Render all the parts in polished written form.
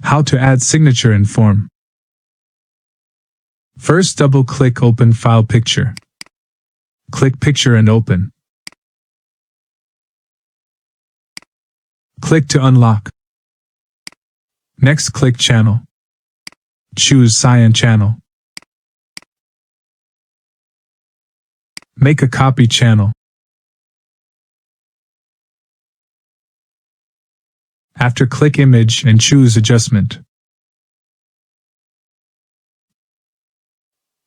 How to add signature in form. First, double-click Open File Picture. Click Picture and open. Click to unlock. Next, click Channel. Choose Cyan Channel. Make a copy channel. After, click Image and choose Adjustment.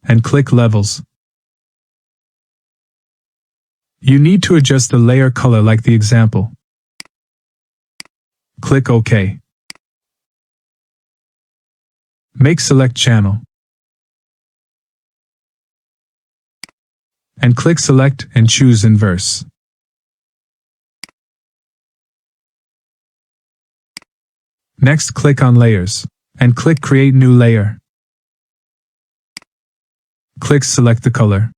And click Levels. You need to adjust the layer color like the example. Click OK. Make Select Channel. And click Select and choose Inverse. Next, click on Layers, and click Create New Layer. Click Select the color.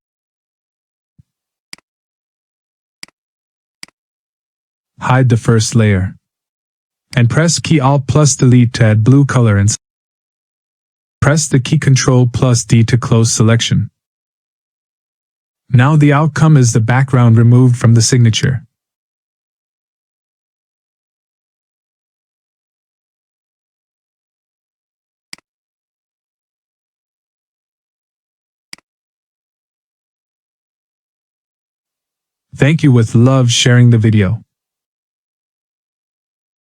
Hide the first layer. And press key Alt plus Delete to add blue color and press the key Ctrl plus D to close selection. Now the outcome is the background removed from the signature. Thank you with love sharing the video.